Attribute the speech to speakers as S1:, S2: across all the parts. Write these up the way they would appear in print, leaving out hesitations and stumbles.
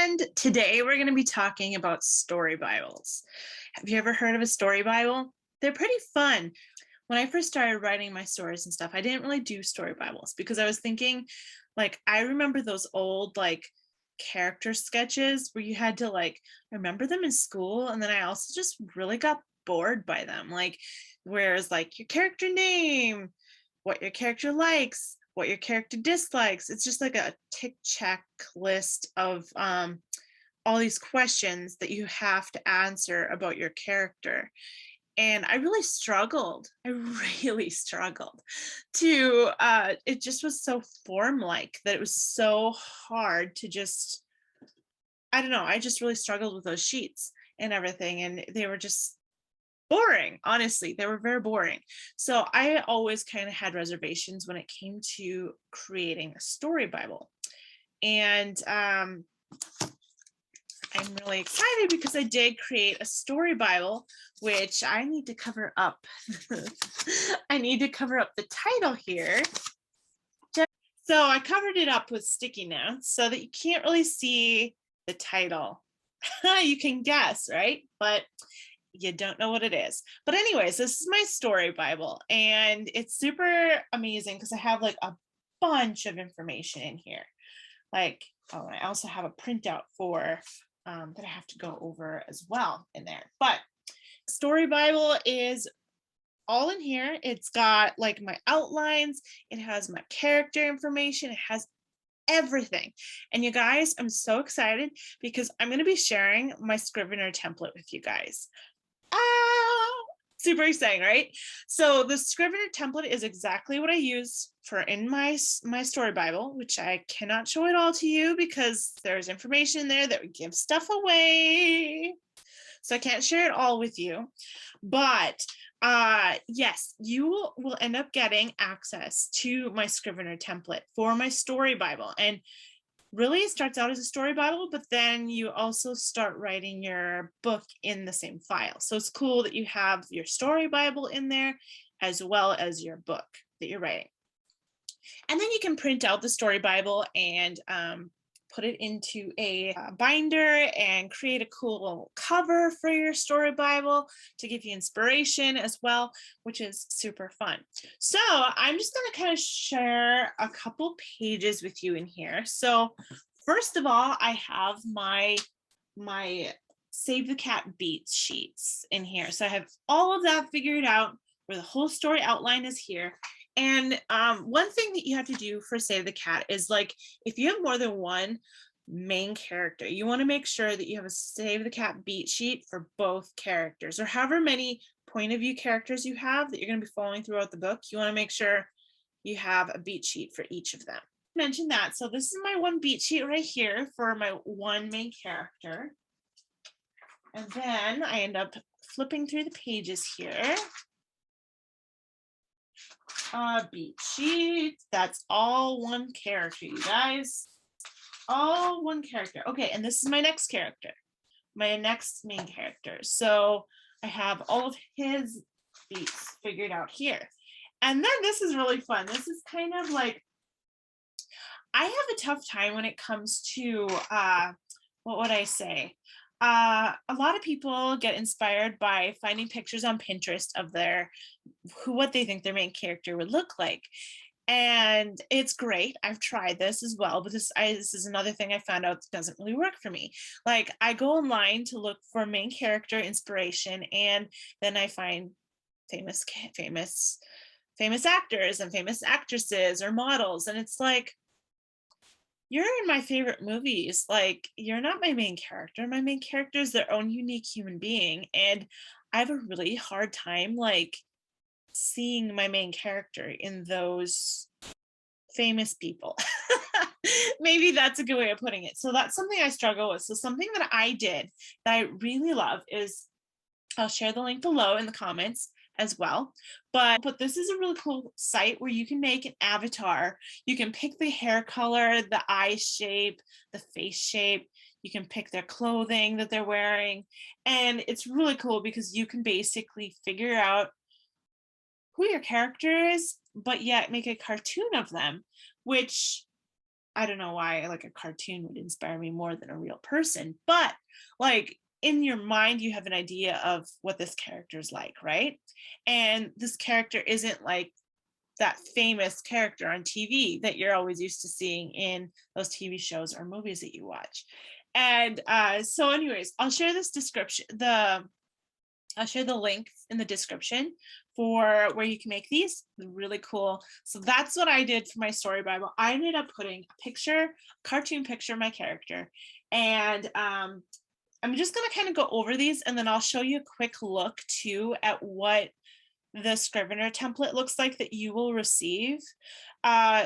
S1: And today we're going to be talking about story Bibles. Have you ever heard of a story Bible? They're pretty fun. When I first started writing my stories and stuff, I didn't really do story Bibles because I was thinking, I remember those old, character sketches where you had to, remember them in school. And then I also just really got bored by them. Whereas, your character name, what your character likes, what your character dislikes. It's just like a tick check list of all these questions that you have to answer about your character. And I really struggled. I really struggled to, it just was so form like that it was so hard to just, I don't know, I just really struggled with those sheets and everything. And they were just boring. Honestly, they were very boring. So I always kind of had reservations when it came to creating a story Bible. And I'm really excited because I did create a story Bible, which I need to cover up. I need to cover up the title here. So I covered it up with sticky notes so that you can't really see the title. You can guess, right? But you don't know what it is. But anyways, this is my story Bible, and it's super amazing because I have a bunch of information in here. I also have a printout for that I have to go over as well in there. But story Bible is all in here. It's got my outlines, it has my character information, it has everything. And you guys, I'm so excited because I'm going to be sharing my Scrivener template with you guys. Super exciting, right? So the Scrivener template is exactly what I use for in my story Bible, which I cannot show it all to you because there's information in there that would give stuff away. So I can't share it all with you. But yes, you will end up getting access to my Scrivener template for my story Bible. And really it starts out as a story Bible, but then you also start writing your book in the same file. So it's cool that you have your story Bible in there as well as your book that you're writing. And then you can print out the story Bible and put it into a binder and create a cool cover for your story Bible to give you inspiration as well, which is super fun. So I'm just going to kind of share a couple pages with you in here. So first of all, I have my Save the Cat beats sheets in here. So I have all of that figured out where the whole story outline is here. And one thing that you have to do for Save the Cat is if you have more than one main character, you want to make sure that you have a Save the Cat beat sheet for both characters, or however many point of view characters you have that you're going to be following throughout the book. You want to make sure you have a beat sheet for each of them. I mentioned that. So this is my one beat sheet right here for my one main character. And then I end up flipping through the pages here. Beat sheet. That's all one character, you guys. All one character. Okay, and this is my next character, my next main character. So I have all of his beats figured out here. And then this is really fun. This is kind of I have a tough time when it comes to what would I say? A lot of people get inspired by finding pictures on Pinterest of what they think their main character would look like. And it's great. I've tried this as well, but this is another thing I found out doesn't really work for me. I go online to look for main character inspiration, and then I find famous actors and famous actresses or models, and it's you're in my favorite movies. You're not my main character. My main character is their own unique human being. And I have a really hard time seeing my main character in those famous people. Maybe that's a good way of putting it. So that's something I struggle with. So something that I did that I really love is, I'll share the link below in the comments as well. But this is a really cool site where you can make an avatar. You can pick the hair color, the eye shape, the face shape. You can pick their clothing that they're wearing. And it's really cool because you can basically figure out who your character is, but yet make a cartoon of them, which I don't know why like a cartoon would inspire me more than a real person, but like in your mind you have an idea of what this character is like, right? And this character isn't like that famous character on TV that you're always used to seeing in those TV shows or movies that you watch. And so anyways, I'll share the link in the description for where you can make these. Really cool. So that's what I did for my story Bible. I ended up putting a cartoon picture of my character. And I'm just going to kind of go over these, and then I'll show you a quick look too at what the Scrivener template looks like that you will receive.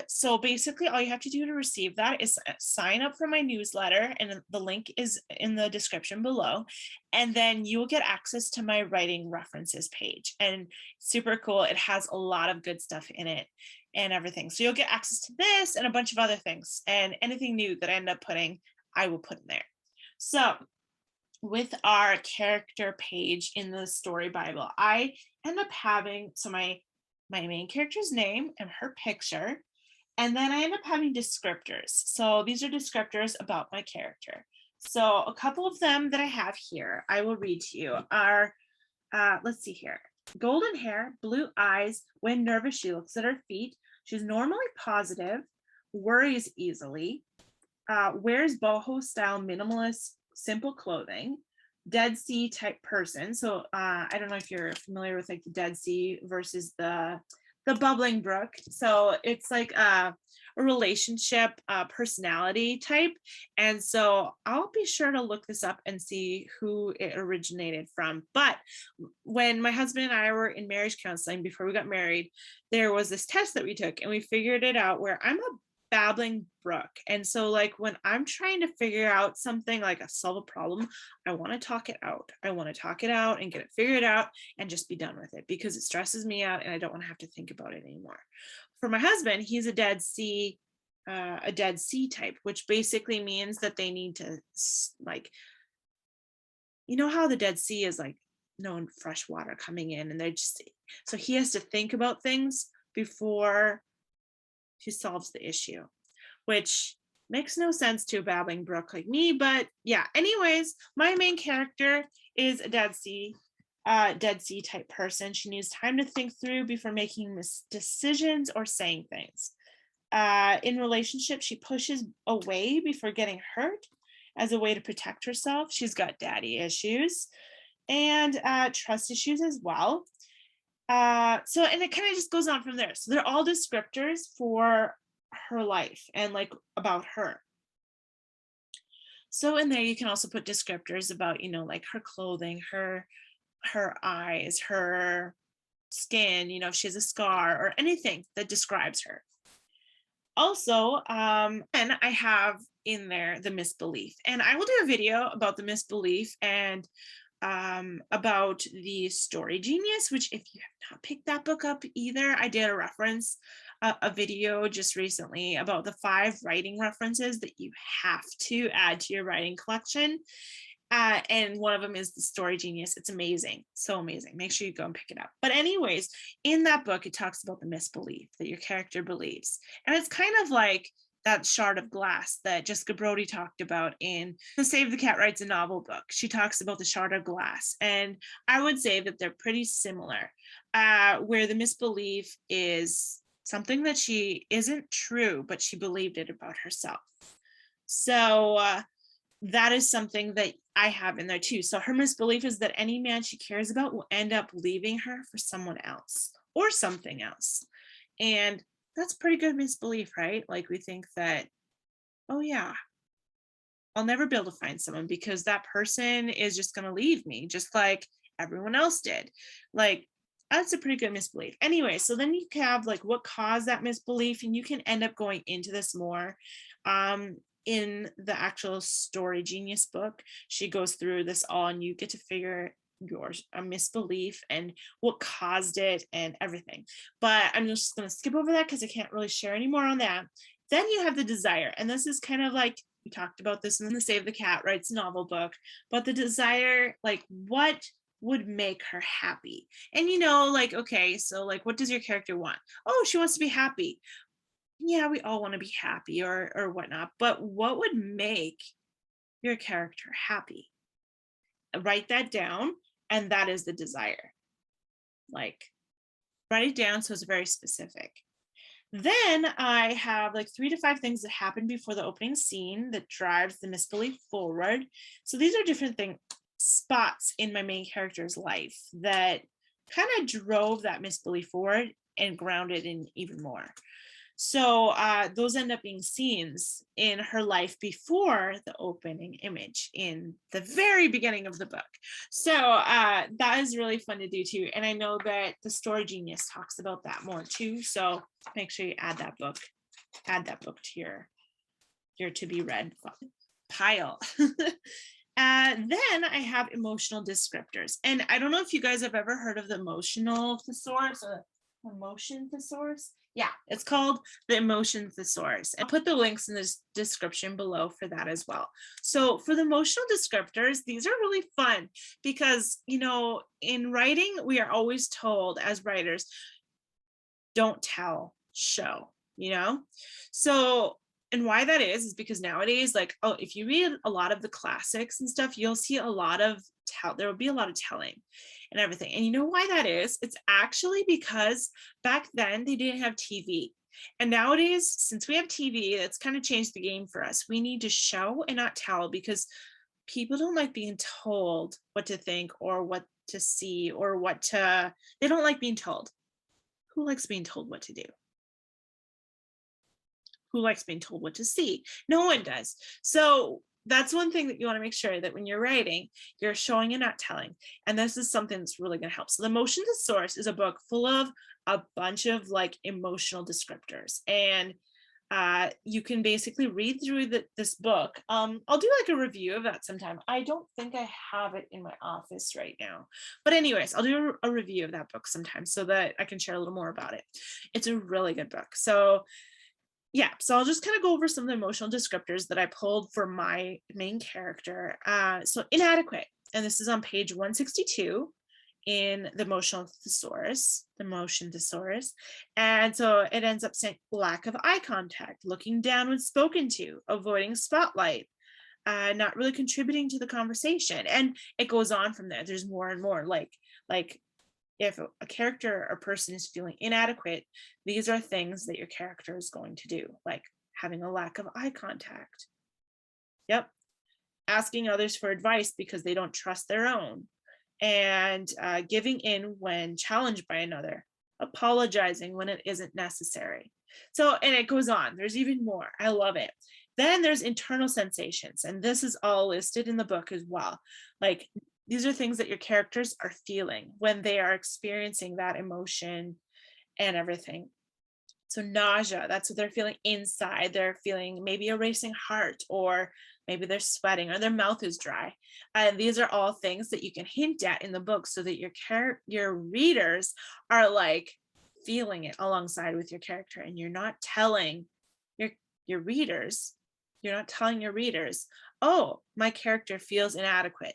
S1: So basically all you have to do to receive that is sign up for my newsletter, and the link is in the description below. And then you will get access to my writing references page, and super cool. It has a lot of good stuff in it and everything. So you'll get access to this and a bunch of other things, and anything new that I end up putting, I will put in there. So with our character page in the story Bible, I end up having, so my main character's name and her picture, and then I end up having descriptors. So these are descriptors about my character. So a couple of them that I have here, I will read to you are, let's see here. Golden hair, blue eyes. When nervous, she looks at her feet. She's normally positive, worries easily, wears boho style minimalist simple clothing, Dead Sea type person. So I don't know if you're familiar with like the Dead Sea versus the bubbling brook. So it's like a relationship personality type. And so I'll be sure to look this up and see who it originated from. But when my husband and I were in marriage counseling before we got married, there was this test that we took, and we figured it out where I'm a babbling brook. And so like when I'm trying to figure out something, like solve a problem, I want to talk it out. I want to talk it out and get it figured out and just be done with it, because it stresses me out and I don't want to have to think about it anymore. For my husband, he's a Dead Sea type, which basically means that they need to, like, you know how the Dead Sea is like no fresh water coming in, and they're just, so he has to think about things before he solves the issue, which makes no sense to a babbling brook like me. But yeah, anyways, my main character is a Dead Sea type person. She needs time to think through before making decisions or saying things. In relationships, she pushes away before getting hurt as a way to protect herself. She's got daddy issues and trust issues as well. So, and it kind of just goes on from there. So they're all descriptors for her life and like about her. So in there, you can also put descriptors about, you know, like her clothing, her eyes, her skin, you know, if she has a scar or anything that describes her. Also, and I have in there the misbelief, and I will do a video about the misbelief and about the Story Genius, which if you have not picked that book up either, I did a reference, a video just recently about the 5 writing references that you have to add to your writing collection. And one of them is the Story Genius. It's amazing. So amazing. Make sure you go and pick it up. But anyways, in that book, it talks about the misbelief that your character believes. And it's kind of like that shard of glass that Jessica Brody talked about in the Save the Cat Writes a Novel book. She talks about the shard of glass. And I would say that they're pretty similar, where the misbelief is something that she isn't true, but she believed it about herself. So that is something that I have in there too. So her misbelief is that any man she cares about will end up leaving her for someone else or something else. And that's pretty good misbelief, right? Like we think that, oh yeah, I'll never be able to find someone because that person is just going to leave me just like everyone else did. Like that's a pretty good misbelief. Anyway, so then you have like what caused that misbelief, and you can end up going into this more. In the actual Story Genius book, she goes through this all, and you get to figure a misbelief and what caused it and everything. But I'm just going to skip over that because I can't really share any more on that. Then you have the desire, and this is kind of like we talked about this in the Save the Cat Writes novel book, but the desire, like what would make her happy. And you know, like, okay, so like what does your character want? Oh, she wants to be happy. yeah, we all want to be happy or whatnot, but what would make your character happy? Write that down, and that is the desire. Like, write it down so it's very specific. Then I have like 3 to 5 things that happen before the opening scene that drives the misbelief forward. So these are different spots in my main character's life that kind of drove that misbelief forward and grounded in even more. So those end up being scenes in her life before the opening image in the very beginning of the book. So that is really fun to do too. And I know that the Story Genius talks about that more too. So make sure you add that book to your to be read pile. Then I have emotional descriptors. And I don't know if you guys have ever heard of the emotional thesaurus or emotion thesaurus. Yeah, it's called the emotion thesaurus. I'll put the links in the description below for that as well. So for the emotional descriptors, these are really fun because, in writing, we are always told as writers, don't tell, show, So, and why that is because nowadays, like, if you read a lot of the classics and stuff, you'll see a lot of there will be a lot of telling and everything. And you know why that is? It's actually because back then they didn't have TV. And nowadays, since we have TV, that's kind of changed the game for us. We need to show and not tell because people don't like being told what to think or what to see or they don't like being told. Who likes being told what to do? Who likes being told what to see? No one does. So that's one thing that you want to make sure that when you're writing, you're showing and not telling. And this is something that's really going to help. So the Emotion Thesaurus is a book full of a bunch of like emotional descriptors. And you can basically read through this book. I'll do like a review of that sometime. I don't think I have it in my office right now. But anyways, I'll do a review of that book sometime so that I can share a little more about it. It's a really good book. So yeah, so I'll just kind of go over some of the emotional descriptors that I pulled for my main character. So inadequate, and this is on page 162 in the emotion thesaurus. And so it ends up saying lack of eye contact, looking down when spoken to, avoiding spotlight, not really contributing to the conversation. And it goes on from there. There's more and more like if a character or person is feeling inadequate, these are things that your character is going to do, like having a lack of eye contact. Yep. Asking others for advice because they don't trust their own, and giving in when challenged by another, apologizing when it isn't necessary. So, and it goes on. There's even more. I love it. Then there's internal sensations, and this is all listed in the book as well. Like, these are things that your characters are feeling when they are experiencing that emotion and everything. So nausea, that's what they're feeling inside. They're feeling maybe a racing heart, or maybe they're sweating, or their mouth is dry. And these are all things that you can hint at in the book so that your readers are like feeling it alongside with your character. And you're not telling your readers, oh, my character feels inadequate.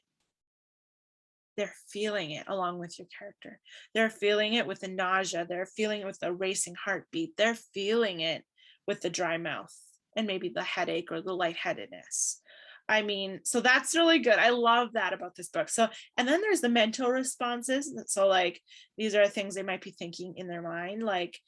S1: They're feeling it along with your character. They're feeling it with the nausea. They're feeling it with the racing heartbeat. They're feeling it with the dry mouth and maybe the headache or the lightheadedness. I mean, so that's really good. I love that about this book. So, and then there's the mental responses. So like, these are things they might be thinking in their mind, like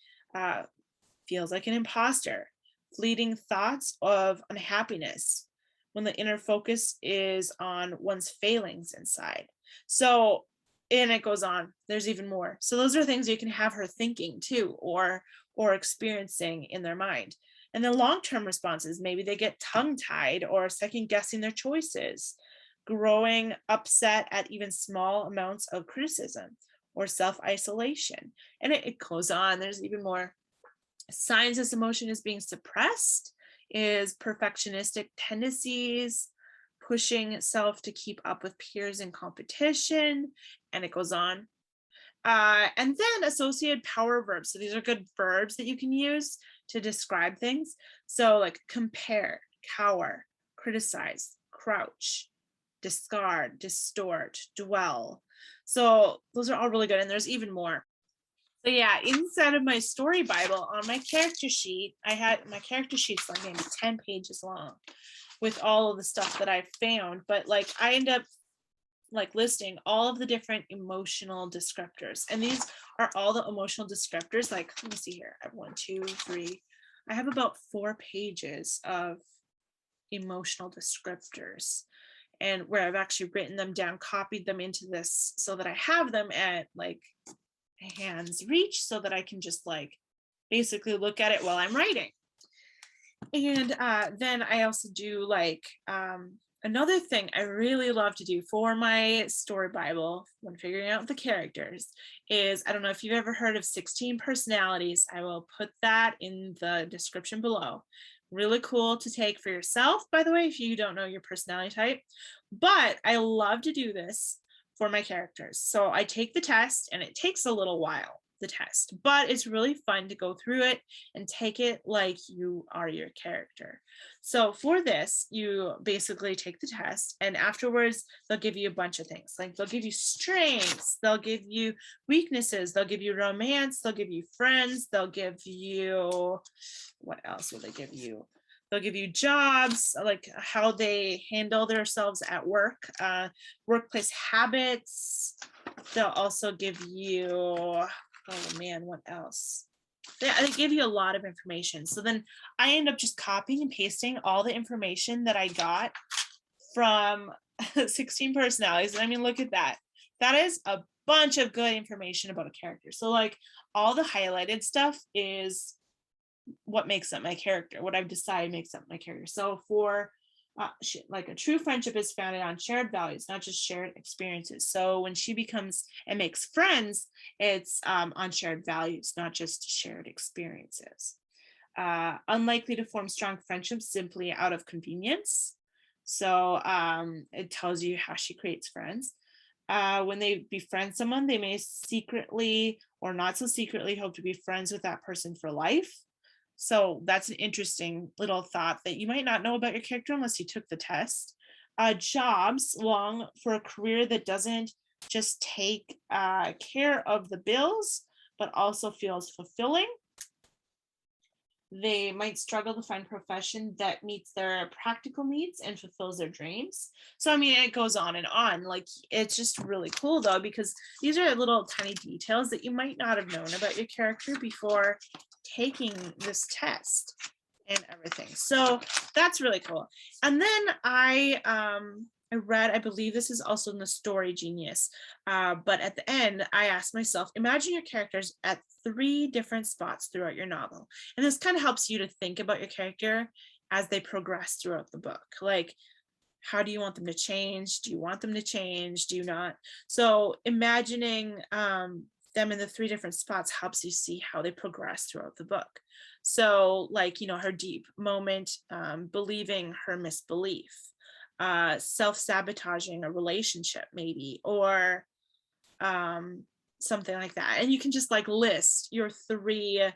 S1: feels like an imposter, fleeting thoughts of unhappiness when the inner focus is on one's failings inside. So, and it goes on, there's even more. So those are things you can have her thinking too, or experiencing in their mind. And then long-term responses, maybe they get tongue-tied or second guessing their choices, growing upset at even small amounts of criticism or self-isolation. And it goes on, there's even more. Signs this emotion is being suppressed is perfectionistic tendencies, pushing self to keep up with peers in competition, and it goes on. And then associated power verbs. So these are good verbs that you can use to describe things. So like compare, cower, criticize, crouch, discard, distort, dwell. So those are all really good. And there's even more. So yeah, inside of my story Bible on my character sheet, I had my character sheet's like maybe 10 pages long with all of the stuff that I found. But like I end up like listing all of the different emotional descriptors. And these are all the emotional descriptors. Like, let me see here. I have 1, 2, 3. I have about 4 pages of emotional descriptors, and where I've actually written them down, copied them into this so that I have them at like a hand's reach so that I can just like basically look at it while I'm writing. And then I also do like another thing I really love to do for my story Bible when figuring out the characters is, I don't know if you've ever heard of 16 personalities. I will put that in the description below. Really cool to take for yourself, by the way, if you don't know your personality type. But I love to do this for my characters. So I take the test, and it takes a little while, the test, but it's really fun to go through it and take it like you are your character. So for this, you basically take the test, and afterwards they'll give you a bunch of things. Like they'll give you strengths, they'll give you weaknesses, they'll give you romance, they'll give you friends, they'll give you, what else will they give you? They'll give you jobs, like how they handle themselves at work, workplace habits. They'll also give you, oh man, what else? They give you a lot of information. So then I end up just copying and pasting all the information that I got from 16 personalities. And I mean, look at that. That is a bunch of good information about a character. So like all the highlighted stuff is what makes up my character, what I've decided makes up my character. So for like a true friendship is founded on shared values, not just shared experiences. So when she becomes and makes friends, it's on shared values, not just shared experiences. Unlikely to form strong friendships simply out of convenience. So it tells you how she creates friends. When they befriend someone, they may secretly or not so secretly hope to be friends with that person for life. So that's an interesting little thought that you might not know about your character unless you took the test. Jobs long for a career that doesn't just take care of the bills, but also feels fulfilling. They might struggle to find a profession that meets their practical needs and fulfills their dreams. So, I mean, it goes on and on. Like, it's just really cool, though, because these are little tiny details that you might not have known about your character before taking this test and everything. So that's really cool. And then I read, I believe this is also in the Story Genius, but at the end, I asked myself, imagine your characters at 3 different spots throughout your novel. And this kind of helps you to think about your character as they progress throughout the book. Like, how do you want them to change? Do you want them to change? Do you not? So imagining them in the 3 different spots helps you see how they progress throughout the book. So like, her deep moment, believing her misbelief, self-sabotaging a relationship maybe, or something like that. And you can just like list your 3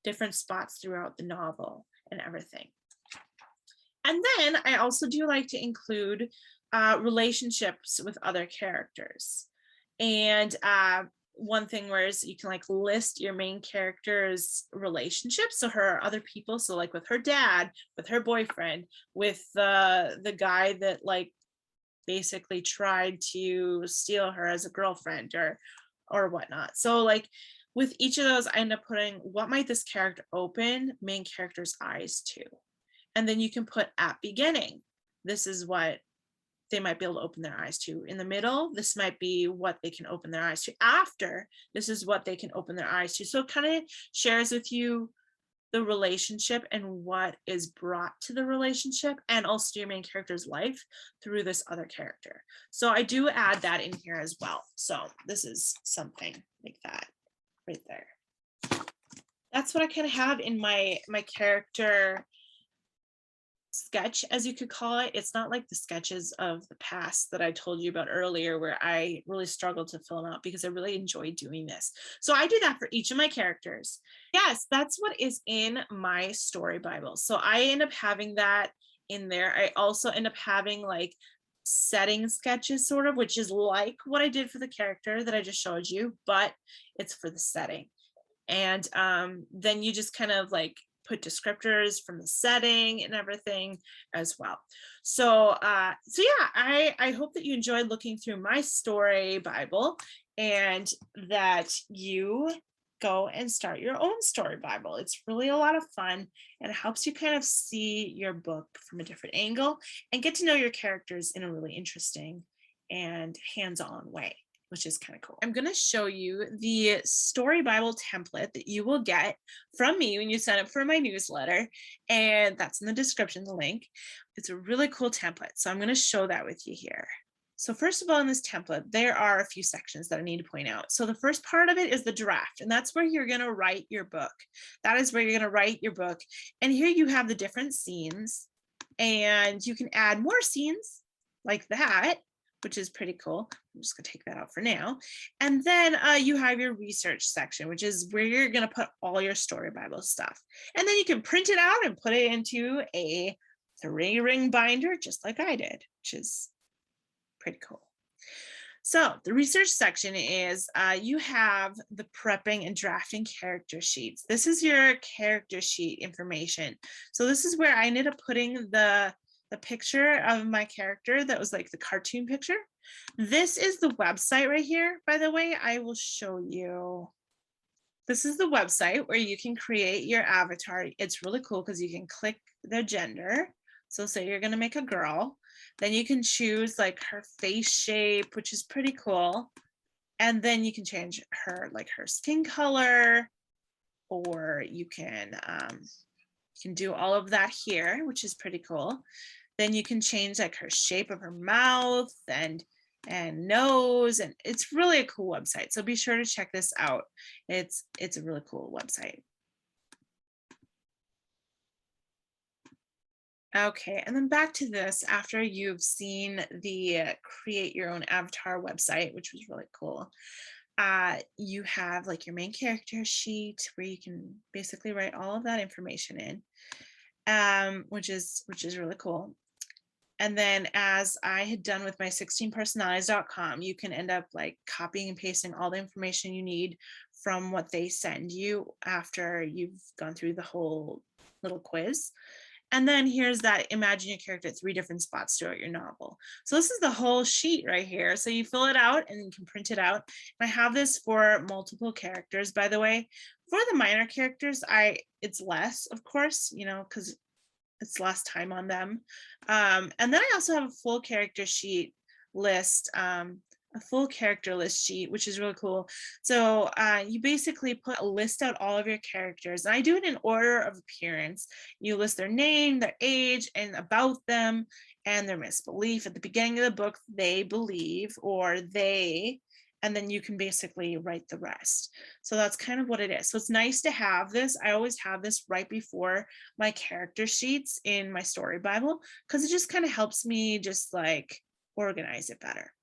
S1: different spots throughout the novel and everything. And then I also do like to include relationships with other characters. And one thing where is you can like list your main character's relationships, so her other people, so like with her dad, with her boyfriend, with the guy that like basically tried to steal her as a girlfriend or whatnot. So like with each of those, I end up putting what might this character open main character's eyes to. And then you can put at beginning, this is what they might be able to open their eyes to. In the middle, this might be what they can open their eyes to. After, this is what they can open their eyes to. So it kind of shares with you the relationship and what is brought to the relationship, and also your main character's life through this other character. So I do add that in here as well. So this is something like that right there. That's what I kind of have in my character sketch, as you could call it. It's not like the sketches of the past that I told you about earlier, where I really struggled to fill them out because I really enjoyed doing this. So I do that for each of my characters. Yes, that's what is in my story Bible. So I end up having that in there. I also end up having like setting sketches sort of, which is like what I did for the character that I just showed you, but it's for the setting. And then you just kind of like put descriptors from the setting and everything as well. So so yeah, I hope that you enjoyed looking through my story Bible, and that you go and start your own story Bible. It's really a lot of fun, and it helps you kind of see your book from a different angle and get to know your characters in a really interesting and hands-on way, which is kind of cool. I'm going to show you the story Bible template that you will get from me when you sign up for my newsletter. And that's in the description, the link. It's a really cool template. So I'm going to show that with you here. So first of all, in this template, there are a few sections that I need to point out. So the first part of it is the draft, and that's where you're going to write your book. That is where you're going to write your book. And here you have the different scenes, and you can add more scenes like that, which is pretty cool. I'm just gonna take that out for now. And then you have your research section, which is where you're gonna put all your story Bible stuff. And then you can print it out and put it into a 3-ring binder, just like I did, which is pretty cool. So the research section is you have the prepping and drafting character sheets. This is your character sheet information. So this is where I ended up putting the picture of my character that was like the cartoon picture. This is the website right here. By the way, I will show you. This is the website where you can create your avatar. It's really cool because you can click their gender. So say you're going to make a girl, then you can choose like her face shape, which is pretty cool. And then you can change her, like her skin color, or you can do all of that here, which is pretty cool. Then you can change like her shape of her mouth and nose, and it's really a cool website. So be sure to check this out. It's a really cool website. Okay, and then back to this after you've seen the create your own avatar website, which was really cool. You have like your main character sheet where you can basically write all of that information in, which is really cool. And then as I had done with my 16personalities.com, you can end up like copying and pasting all the information you need from what they send you after you've gone through the whole little quiz. And then here's that imagine your character at 3 different spots throughout your novel. So this is the whole sheet right here. So you fill it out and you can print it out. And I have this for multiple characters, by the way. For the minor characters, it's less, of course, you know, because it's less time on them. And then I also have a full character sheet list, a full character list sheet, which is really cool. So you basically list out all of your characters, and I do it in order of appearance. You list their name, their age, and about them, and their misbelief. At the beginning of the book, they believe, or they, and then you can basically write the rest. So that's kind of what it is. So it's nice to have this. I always have this right before my character sheets in my story Bible, because it just kind of helps me just like organize it better.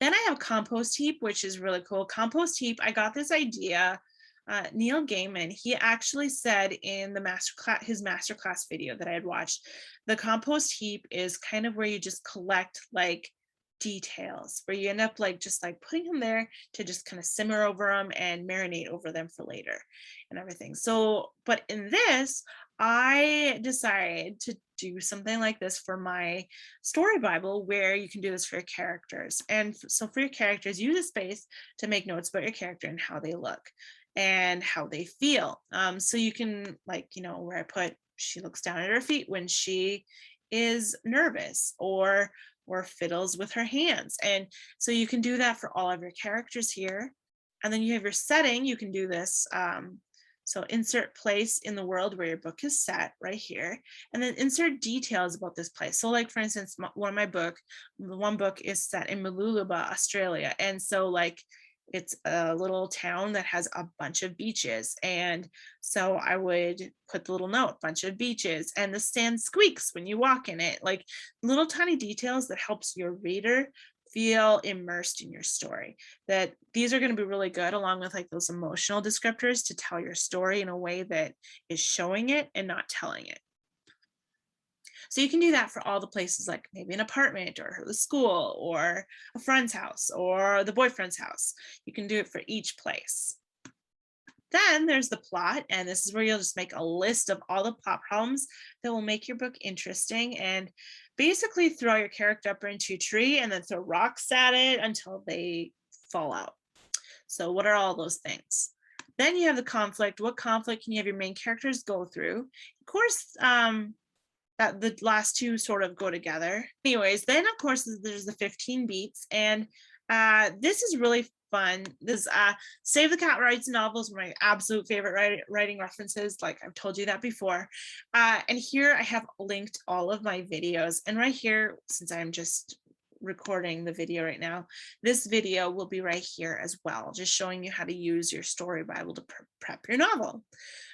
S1: Then I have compost heap, which is really cool. Compost heap, I got this idea. Neil Gaiman, he actually said in the his masterclass video that I had watched, the compost heap is kind of where you just collect like details, where you end up like just like putting them there to just kind of simmer over them and marinate over them for later and everything. So, but in this, I decided to do something like this for my story Bible, where you can do this for your characters. And so for your characters, use a space to make notes about your character and how they look and how they feel. So you can, like, you know, where I put she looks down at her feet when she is nervous, or fiddles with her hands. And so you can do that for all of your characters here. And then you have your setting. You can do this. So insert place in the world where your book is set right here, and then insert details about this place. So like, for instance, one book is set in Mooloolaba, Australia. And so like, it's a little town that has a bunch of beaches. And so I would put the little note, bunch of beaches, and the sand squeaks when you walk in it, like little tiny details that helps your reader feel immersed in your story. That these are going to be really good along with like those emotional descriptors to tell your story in a way that is showing it and not telling it. So you can do that for all the places, like maybe an apartment or the school or a friend's house or the boyfriend's house. You can do it for each place. Then there's the plot, and this is where you'll just make a list of all the plot problems that will make your book interesting, and basically throw your character up into a tree and then throw rocks at it until they fall out. So what are all those things? Then you have the conflict. What conflict can you have your main characters go through? Of course, that the last two sort of go together. Anyways, then of course there's the 15 beats, and this is really fun. This Save the Cat Writes Novels, my absolute favorite writing references. Like I've told you that before. And here I have linked all of my videos, and right here, since I'm just recording the video right now, this video will be right here as well, just showing you how to use your story Bible to prep your novel,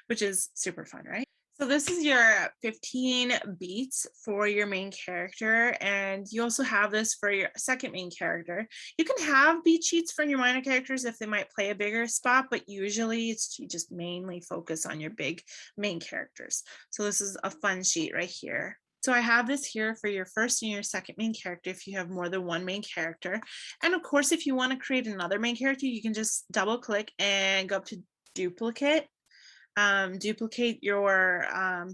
S1: which is super fun, right? So this is your 15 beats for your main character, and you also have this for your second main character. You can have beat sheets for your minor characters if they might play a bigger spot, but usually it's you just mainly focus on your big main characters. So this is a fun sheet right here. So I have this here for your first and your second main character if you have more than one main character. And of course, if you want to create another main character, you can just double click and go up to duplicate. Duplicate your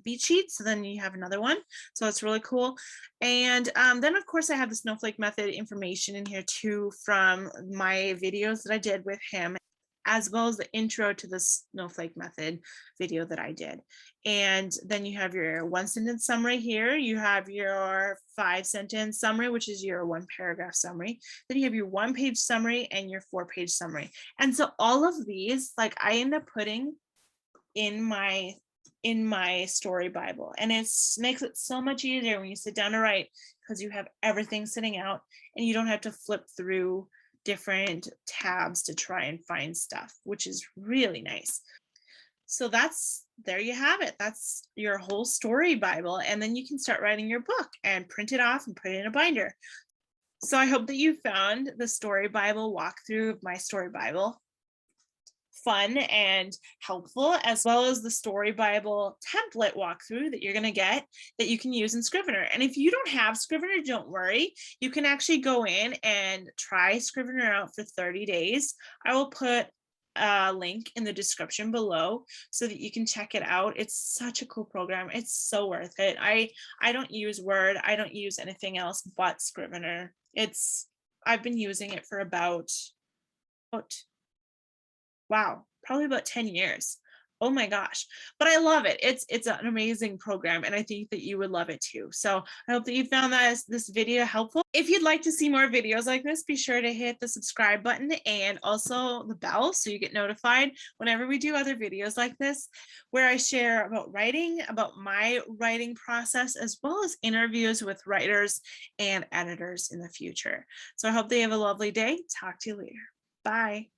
S1: beat sheet, so then you have another one. So it's really cool. And then of course I have the snowflake method information in here too from my videos that I did with him, as well as the intro to the snowflake method video that I did. And then you have your 1-sentence summary here. You have your 5-sentence summary, which is your 1-paragraph summary. Then you have your 1-page summary and your 4-page summary. And so all of these, like I end up putting in my story Bible, and it makes it so much easier when you sit down to write, because you have everything sitting out and you don't have to flip through different tabs to try and find stuff, which is really nice. So there you have it. That's your whole story Bible, and then you can start writing your book and print it off and put it in a binder. So I hope that you found the story Bible walkthrough of my story Bible fun and helpful, as well as the story Bible template walkthrough that you're going to get that you can use in Scrivener. And if you don't have Scrivener, don't worry. You can actually go in and try Scrivener out for 30 days. I will put a link in the description below so that you can check it out. It's such a cool program. It's so worth it. I don't use Word. I don't use anything else but Scrivener. I've been using it for about wow, probably about 10 years. Oh my gosh. But I love it. It's an amazing program, and I think that you would love it too. So I hope that you found this video helpful. If you'd like to see more videos like this, be sure to hit the subscribe button and also the bell so you get notified whenever we do other videos like this, where I share about writing, about my writing process, as well as interviews with writers and editors in the future. So I hope that you have a lovely day. Talk to you later. Bye.